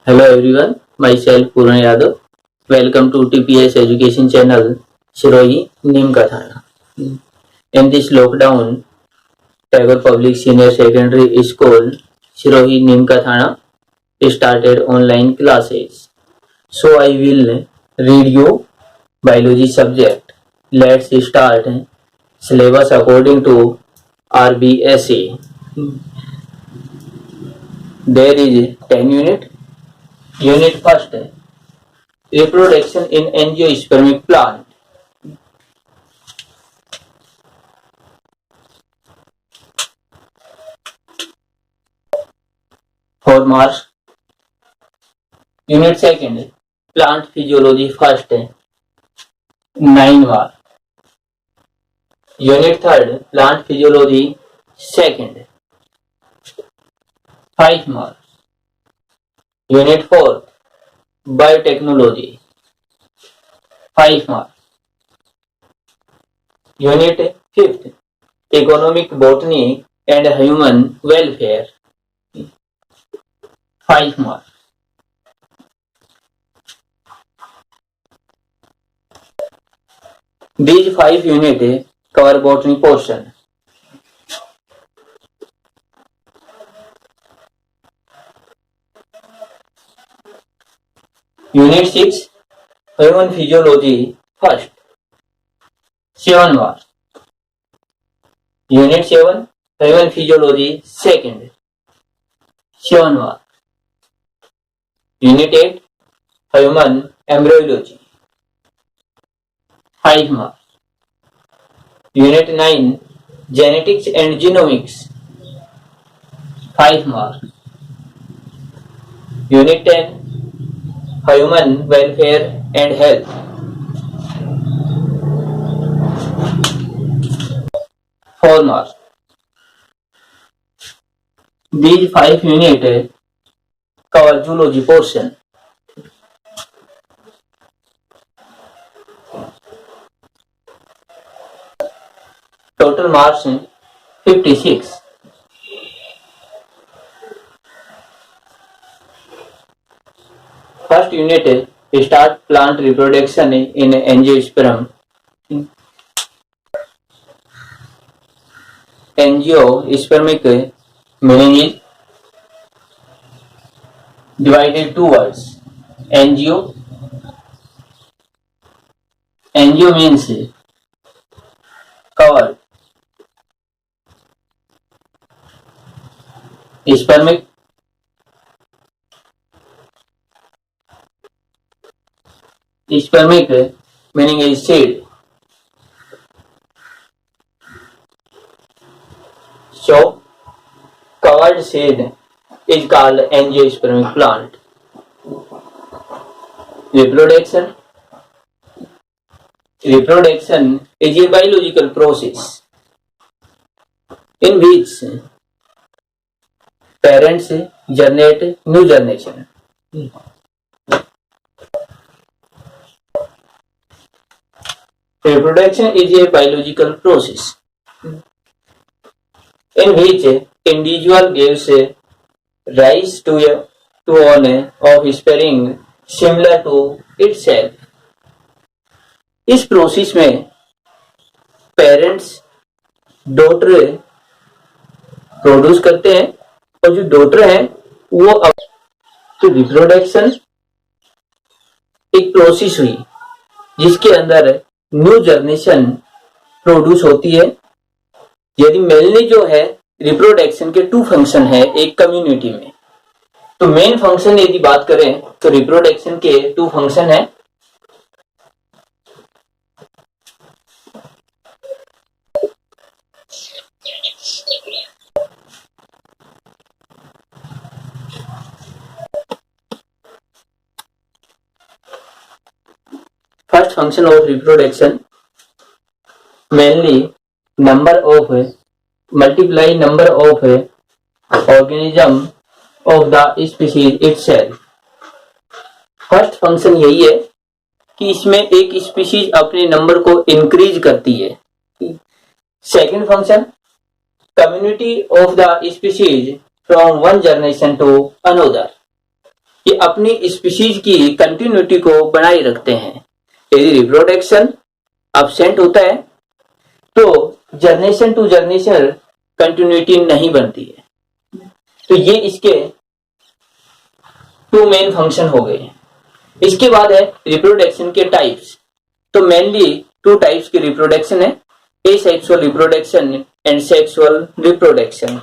Hello everyone, myself Purna Yadav. Welcome to TPS Education Channel, Shirohi Nimkathana. In this lockdown, Tagore Public Senior Secondary School, Shirohi Nimkathana started online classes. So I will read you biology subject. Let's start syllabus according to RBSA. There is 10 unit. Unit first, reproduction in angiospermic plant. For March. Unit second, plant physiology first, 9 marks. Unit third, plant physiology second, 5 marks. Unit fourth, biotechnology, 5 marks. Unit fifth, economic botany and human welfare, 5 marks. These 5 units cover botany portion. Unit 6, human physiology first, 7 marks. Unit 7, human physiology second, 7 marks. Unit 8, human embryology, 5 marks. Unit 9, genetics and genomics, 5 marks. Unit 10, human welfare and health, 4 marks. These 5 units cover zoology portion. Total marks 56. First unit, start plant reproduction in angiosperm. Angiospermic meaning is divided two words. Angio means covered. Spermic meaning is seed. So covered seed is called angiospermic plant. Reproduction is a biological process in which parents generate new generation. Reproduction is a biological process in which individual gives rise to an offspring similar to itself. इस process में parents daughter produce करते हैं और जो daughter है वो तो reproduction एक प्रोसेस हुई जिसके अंदर न्यू जनरेशन प्रोड्यूस होती है। यदि मेनली जो है रिप्रोडक्शन के 2 फंक्शन है एक कम्युनिटी में, तो मेन फंक्शन यदि बात करें तो रिप्रोडक्शन के 2 फंक्शन है। First function of reproduction, mainly multiply number of organism of the species itself. First function यही है कि इसमें एक स्पीशीज अपने नंबर को इंक्रीज करती है। Second function, community of the species from one generation to another. कि अपनी स्पीशीज की कंटिन्यूटी को बनाए रखते हैं। यदि रिप्रोडक्शन अब्सेंट होता है तो जनरेशन टू जनरेशन कंटिन्यूटी नहीं बनती है। तो ये इसके टू मेन फंक्शन हो गए। इसके बाद है रिप्रोडक्शन के टाइप्स। तो मेनली टू टाइप्स की रिप्रोडक्शन है, asexual reproduction and sexual reproduction.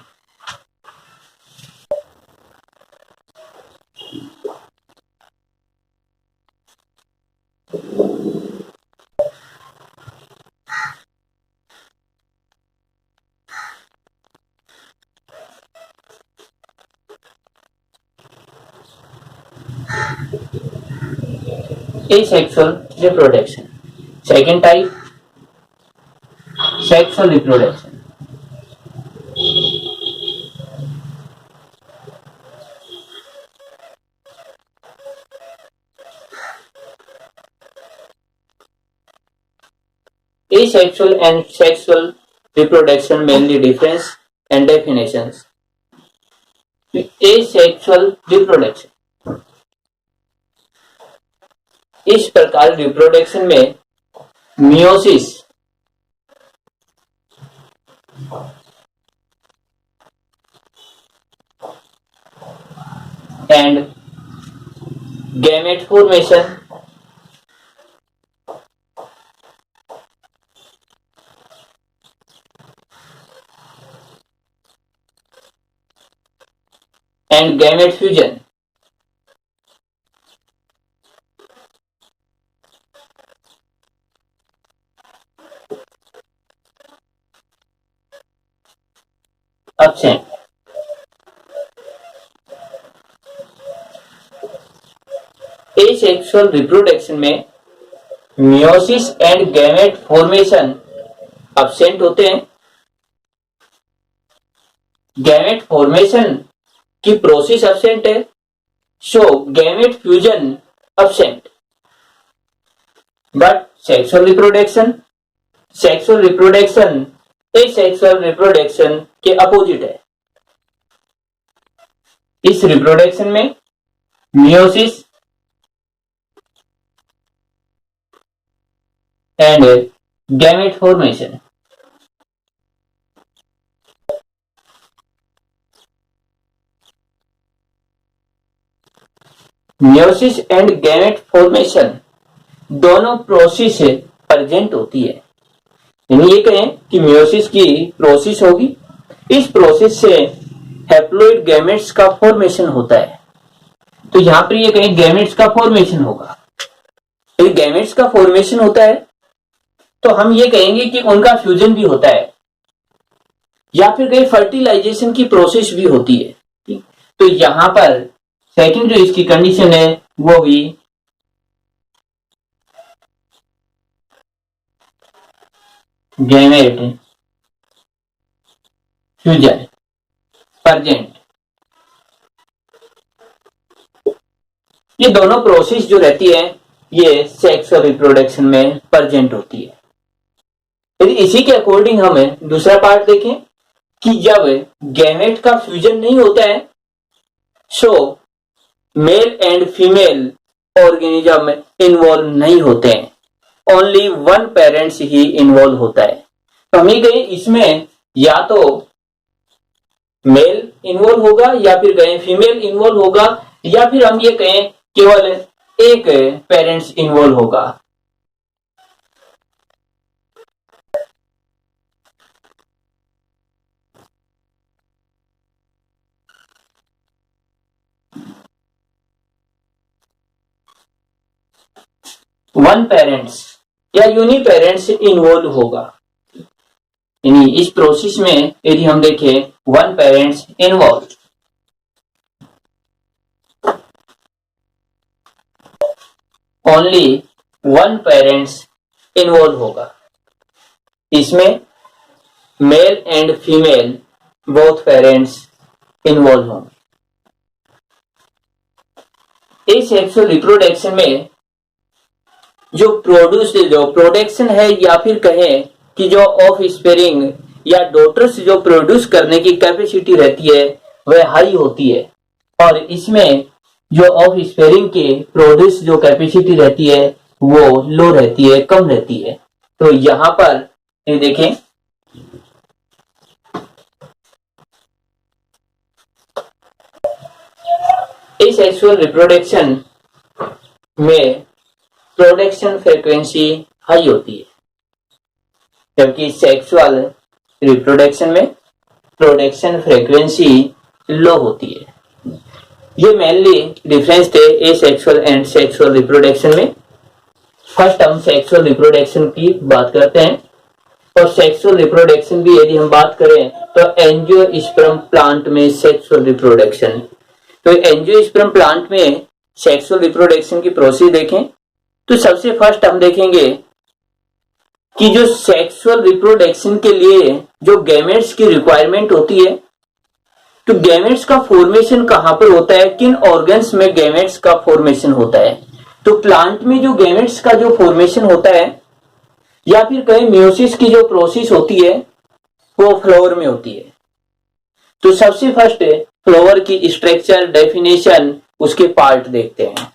Asexual reproduction. Second type, sexual reproduction. Asexual and sexual reproduction mainly difference and definitions. Asexual reproduction, इस प्रकार रिप्रोडक्शन में meiosis and gamete formation and gamete fusion absent. Asexual reproduction में meiosis and gamete formation absent होते हैं। Gamete formation की process absent है, so gamete fusion absent। But sexual reproduction asexual reproduction के opposite है। इस रिप्रोडक्शन में meiosis and gamete formation meiosis and gamete formation दोनों प्रोसेस प्रेजेंट होती है। यानी ये कहें कि मियोसिस की प्रोसेस होगी, इस प्रोसेस से हैप्लॉइड गैमेट्स का फॉर्मेशन होता है। तो यहां पर ये कहें गैमेट्स का फॉर्मेशन होगा। तो गैमेट्स का फॉर्मेशन होता है तो हम ये कहेंगे कि उनका फ्यूजन भी होता है या फिर कहीं फर्टिलाइजेशन की प्रोसेस भी होती है। तो यहां पर सेकंड जो इसकी कंडीशन है वो हुई गैमेट फ्यूजन प्रेजेंट। ये दोनों प्रोसेस जो रहती है ये सेक्सुअल रिप्रोडक्शन में प्रेजेंट होती है। यदि इसी के अकॉर्डिंग हमें दूसरा पार्ट देखें कि जब गैमेट का फ्यूजन नहीं होता है so male and female organism involve नहीं होते हैं, ओनली वन पेरेंट्स ही इन्वॉल्व होता है। तो हम ये कहें इसमें या तो मेल इन्वॉल्व होगा या फिर कहें फीमेल इन्वॉल्व होगा या फिर हम ये कहें केवल एक पेरेंट्स इन्वॉल्व होगा। वन पेरेंट्स या यूनि पेरेंट्स इन्वॉल्व होगा। यानी इस प्रोसेस में यदि हम देखें one parents involve, only one parents involve होगा। इसमें mail and female both parents involve होंगे। इस सेक्सुअल रिप्रोडक्शन में जो प्रोडक्शन है या फिर कहें कि जो ऑफ स्पेरिंग या डॉटर्स जो प्रोड्यूस करने की कैपेसिटी रहती है वह हाई होती है और इसमें जो ऑफ स्पेयरिंग के प्रोड्यूस जो कैपेसिटी रहती है वो लो रहती है, कम रहती है। तो यहां पर ये देखें, इस सेक्सुअल रिप्रोडक्शन में प्रोडक्शन फ्रीक्वेंसी हाई होती है, जबकि सेक्सुअल रिप्रोडक्शन में प्रोडक्शन फ्रीक्वेंसी लो होती है। ये मेनली डिफरेंस थे एसेक्सुअल एंड सेक्सुअल रिप्रोडक्शन में। फर्स्ट हम सेक्सुअल रिप्रोडक्शन की बात करते हैं, और सेक्सुअल रिप्रोडक्शन भी यदि हम बात करें तो एंजियोस्पर्म प्लांट में सेक्सुअल रिप्रोडक्शन। तो एंजियोस्पर्म प्लांट में सेक्सुअल रिप्रोडक्शन की प्रोसेस देखें तो सबसे फर्स्ट हम देखेंगे कि जो सेक्सुअल रिप्रोडक्शन के लिए जो गैमेट्स की रिक्वायरमेंट होती है, तो गैमेट्स का फॉर्मेशन कहां पर होता है, किन ऑर्गन्स में गैमेट्स का फॉर्मेशन होता है। तो प्लांट में जो गैमेट्स का जो फॉर्मेशन होता है या फिर कहीं म्यूसिस की जो प्रोसेस होती है वो फ्लावर में होती है। तो सबसे फर्स्ट फ्लावर की स्ट्रक्चर, डेफिनेशन, उसके पार्ट देखते हैं।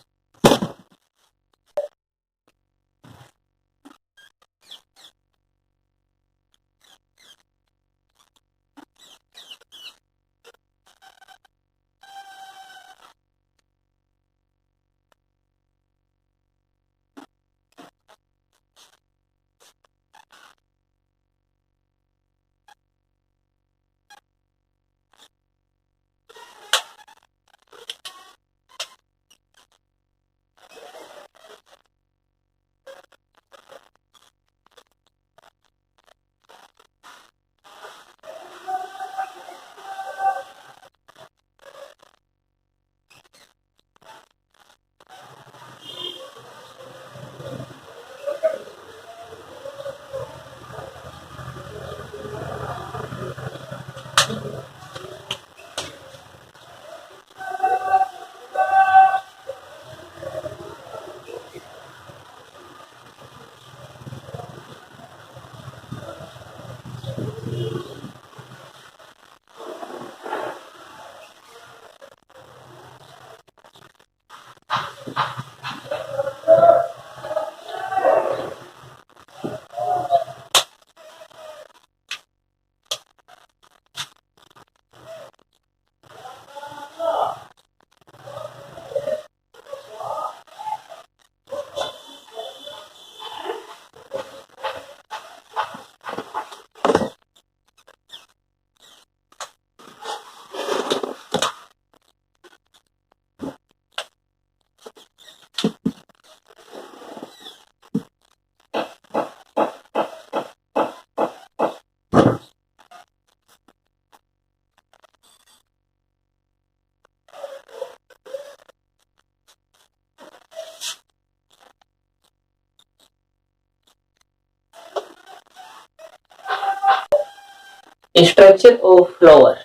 Structure of flower.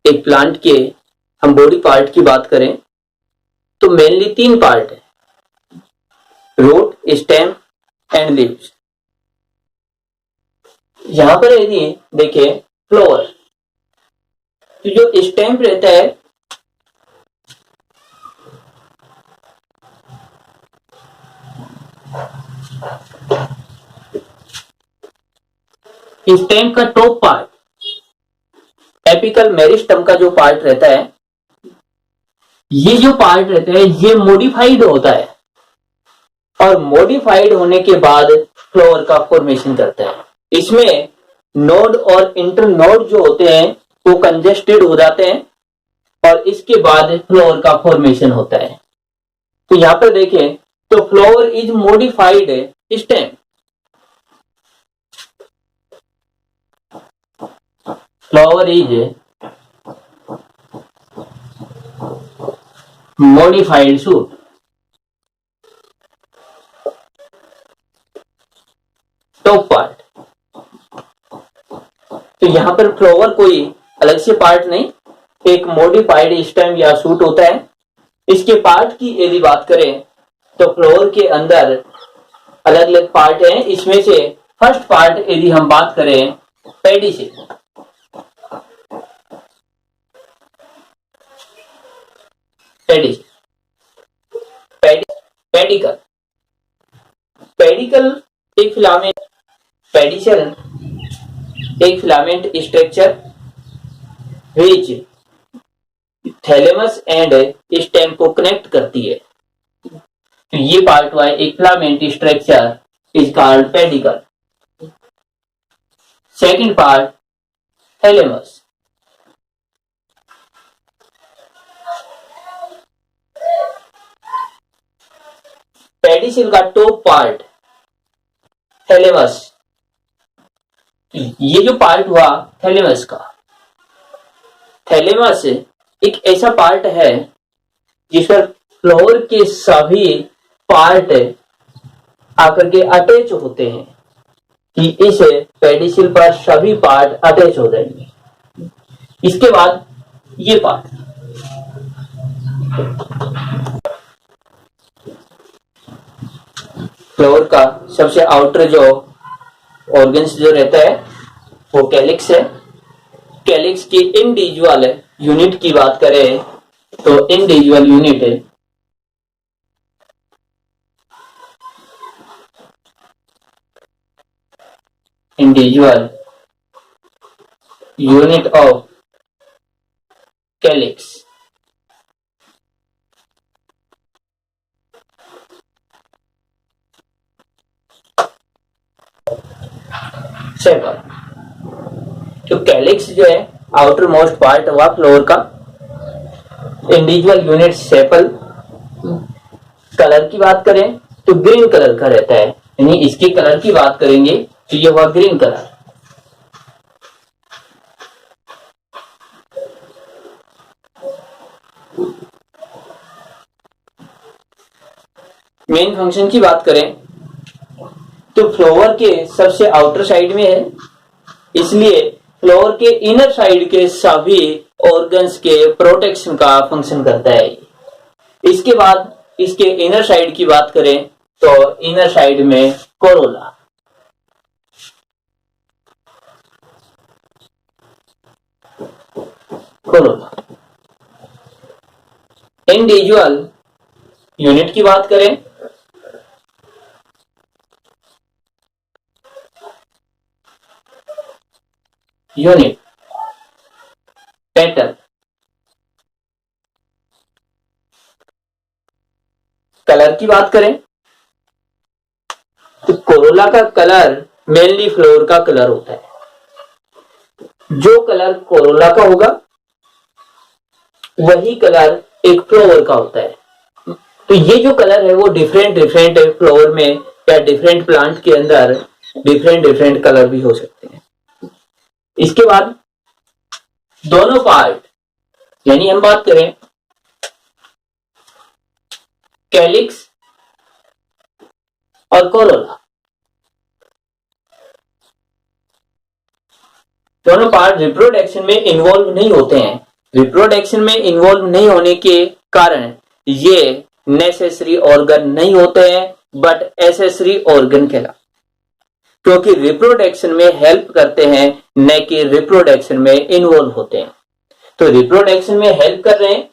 एक प्लांट के हम बॉडी पार्ट की बात करें तो मेनली 3 पार्ट है, रूट, स्टेम एंड लीव्स। यहां पर यदि देखें फ्लावर, तो जो स्टेम रहता है स्टेम का टॉप पार्ट, एपिकल मेरिस्टम का जो पार्ट रहता है, ये जो पार्ट रहता है ये मॉडिफाइड होता है, और मॉडिफाइड होने के बाद फ्लावर का फॉर्मेशन करता है। इसमें नोड और इंटरनोड जो होते हैं वो कंजेस्टेड हो जाते हैं, और इसके बाद फ्लावर का फॉर्मेशन होता है। तो यहां पर देखें तो flower is modified stem, flower is modified shoot. Top part, तो यहां पर फ्लावर कोई अलग से पार्ट नहीं, एक मॉडिफाइड स्टेम या शूट होता है। इसके पार्ट की यदि बात करें तो फ्लावर के अंदर अलग अलग पार्ट हैं। इसमें से फर्स्ट पार्ट यदि हम बात करें पेडिसिल, पेडिकल पेडिकल एक फिलामेंट पेडिसल एक filament structure which thalamus and stem को कनेक्ट करती है। तो ये पार्ट हुआ एक filament structure is called pedicle. Second part thalamus. Pedicel का टॉप पार्ट थैलेमस। ये जो पार्ट हुआ थैलेमस का, थैलेमस एक ऐसा पार्ट है जिस पर फ्लोर के सभी पार्ट आकर के अटैच होते हैं कि इस पेडिसल पर सभी पार्ट अटैच हो जाएंगे। इसके बाद ये पार्ट फ्लोर का सबसे आउटर जो ऑर्गन्स जो रहता है वो कैलिक्स है। कैलिक्स की इंडिविजुअल यूनिट की बात करें तो इंडिविजुअल यूनिट है individual unit of calyx. Sepal तो कैलिक्स जो है आउटर मोस्ट पार्ट हुआ फ्लोर का। Individual unit sepal. कलर की बात करें तो ग्रीन कलर का रहता है, यानी इसके कलर की बात करेंगे तो ये हुआ ग्रीन कलर। मेन फंक्शन की बात करें तो फ्लोवर के सबसे आउटर साइड में है, इसलिए फ्लोवर के इनर साइड के सभी ऑर्गन्स के प्रोटेक्शन का फंक्शन करता है। इसके बाद इसके इनर साइड की बात करें तो इनर साइड में कोरोला। इंडिविजुअल यूनिट की बात करें यूनिट पेटल। कलर की बात करें तो कोरोला का कलर मेनली फ्लोर का कलर होता है। जो कलर कोरोला का होगा वही कलर एक फ्लावर का होता है। तो ये जो कलर है वो डिफरेंट डिफरेंट फ्लावर में या डिफरेंट प्लांट के अंदर डिफरेंट डिफरेंट कलर भी हो सकते हैं। इसके बाद दोनों पार्ट, यानी हम बात करें कैलिक्स और कोरोला, दोनों पार्ट रिप्रोडक्शन में इन्वॉल्व नहीं होते हैं। रिप्रोडक्शन में इन्वॉल्व नहीं होने के कारण ये नेसेसरी ऑर्गन नहीं होते हैं, बट एसेसरी ऑर्गन कहलाते, क्योंकि रिप्रोडक्शन में हेल्प करते हैं न कि रिप्रोडक्शन में इन्वॉल्व होते हैं। तो रिप्रोडक्शन में हेल्प कर रहे हैं,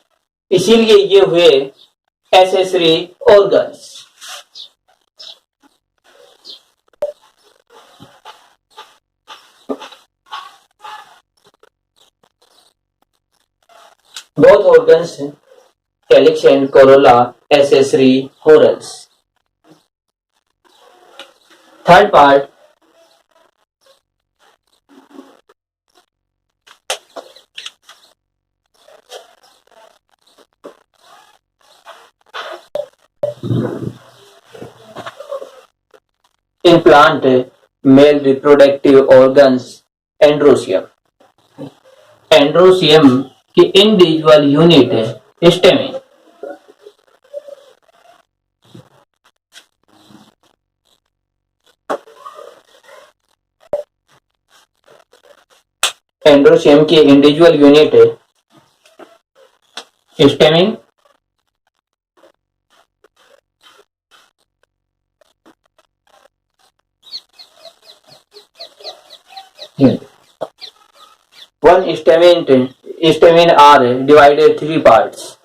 इसीलिए ये हुए accessory organs. Both organs, calyx and corolla, accessory whorls. Third part, in plant, male reproductive organs, androsium. Androsium की इंडिविजुअल यूनिट है स्टेमेन। एंड्रोसियम की इंडिविजुअल यूनिट है stamen. One stamen are divided three parts.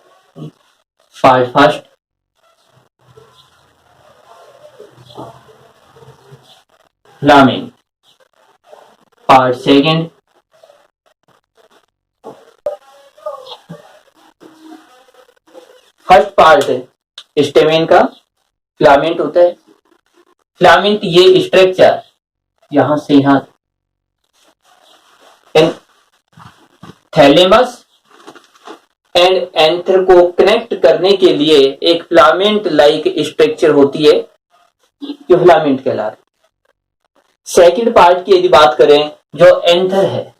Part first, filament. Part second, first part stamen का filament होता है। Filament ये structure यहां से यहां थैलेमस एंड एंथर को कनेक्ट करने के लिए एक फिलामेंट लाइक स्ट्रक्चर होती है, जो फिलामेंट कहलाता है। सेकंड पार्ट की यदि बात करें, जो एंथर है,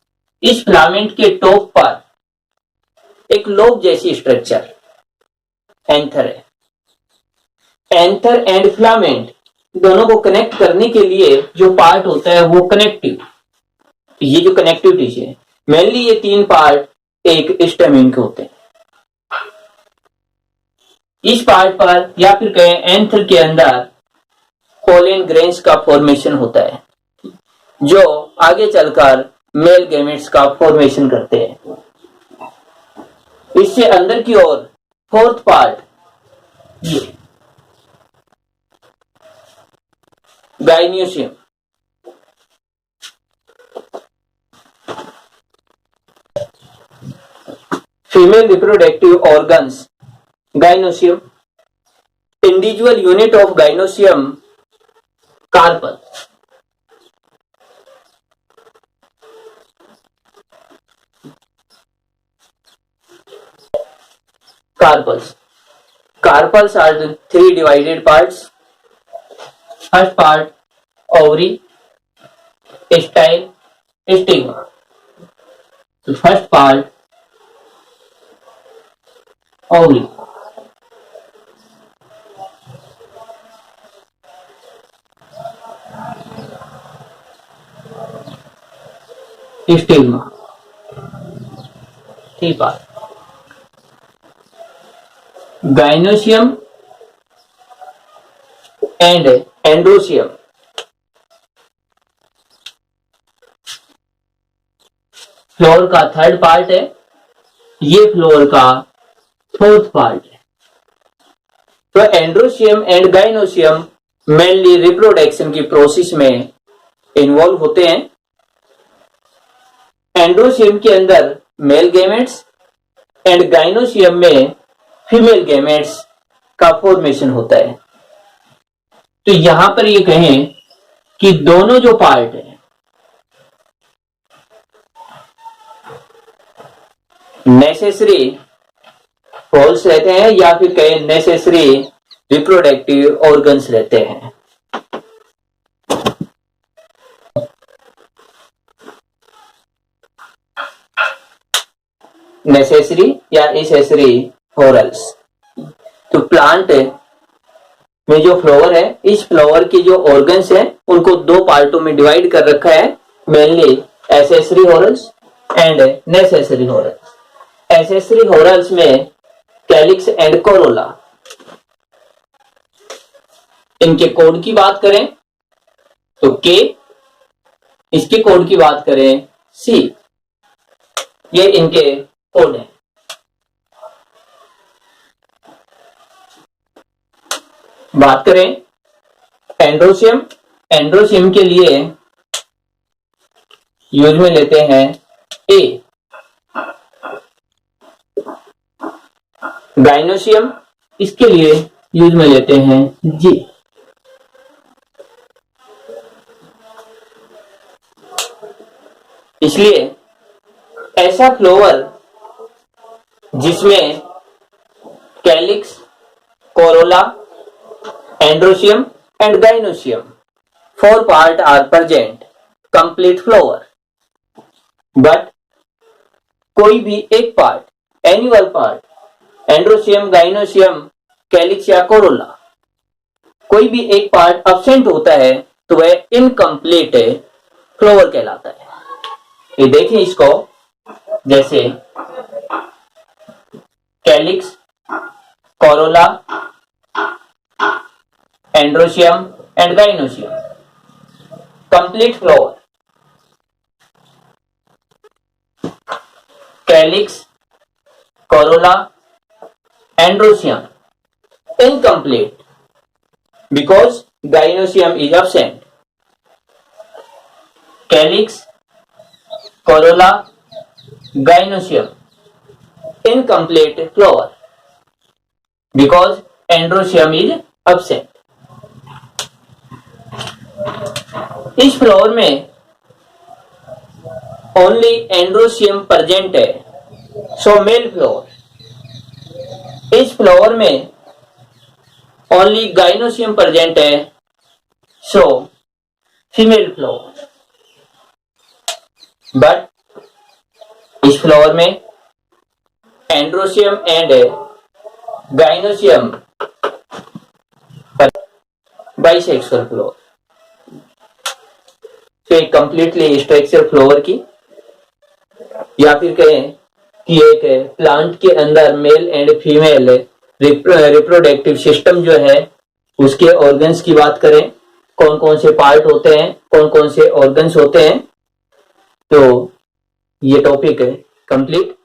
इस फिलामेंट के टॉप पर एक लोब जैसी स्ट्रक्चर एंथर है। एंथर एंड फिलामेंट दोनों को कनेक्ट करने के लिए जो पार्ट होता है वो कनेक्टिव, ये जो कनेक्टिविटी है, मेनली ये तीन पार्ट एक स्टेमेन के होते हैं। इस पार्ट पर या फिर कहें एंथर के अंदर पोलन ग्रेन्स का फॉर्मेशन होता है, जो आगे चलकर मेल गैमेट्स का फॉर्मेशन करते हैं। इससे अंदर की ओर फोर्थ पार्ट ये gynoecium, female reproductive organs gynoecium, individual unit of gynoecium carpel. Carpels, carpels are the three divided parts. First part ovary, style, stigma. So first part ovary, stigma, three part. Gynoecium and androecium, floor का third part है, ये floor का fourth part है। तो androecium and gynoecium mainly reproduction की process में involve होते हैं। एंड्रोसियम के अंदर मेल गैमेट्स एंड गाइनोसियम में फीमेल गैमेट्स का फॉर्मेशन होता है। तो यहां पर ये कहें कि दोनों जो पार्ट है नेसेसरी होल्स रहते हैं या फिर कहें नेसेसरी रिप्रोडक्टिव ऑर्गन्स रहते हैं। नेसेसरी या एसेसरी होरल्स। तो प्लांट में जो फ्लावर है, इस फ्लावर के जो ऑर्गन्स हैं उनको दो पार्टों में डिवाइड कर रखा है, mainly accessory whorls and necessary whorls. Accessory whorls में कैलिक्स एंड कोरोला। इनके कोड की बात करें तो के, इसके कोड की बात करें सी, ये इनके कोड है। बात करें एंड्रोसियम, एंड्रोसियम के लिए यूज में लेते हैं ए। गाइनोसियम, इसके लिए यूज में लेते हैं जी। इसलिए ऐसा फ्लावर जिसमें calyx, corolla, androecium and gynoecium four part are present, complete flower. But कोई भी एक part, annual part, androecium, gynoecium, calyx या कोरोला, कोई भी एक पार्ट अब्सेंट होता है तो वह इनकम्प्लीट फ्लावर कहलाता है। ये देखें इसको, जैसे calyx, corolla, androecium and gynoecium, complete flower. Calyx, Corolla, Androecium incomplete because gynoecium is absent. Calyx, corolla, gynoecium incomplete flower because androecium is absent. इस फ्लावर में ओनली एंड्रोसियम प्रेजेंट है, सो मेल फ्लावर। इस flower में only gynoecium present है, so female flower. But इस flower में androecium and gynoecium bisexual flower. तो एक कंप्लीटली स्ट्रक्चर फ्लावर की, या फिर कहें कि एक प्लांट के अंदर mail and female reproductive system जो है उसके ऑर्गन्स की बात करें, कौन कौन से पार्ट होते हैं, कौन कौन से ऑर्गन्स होते हैं, तो ये टॉपिक है कंप्लीट।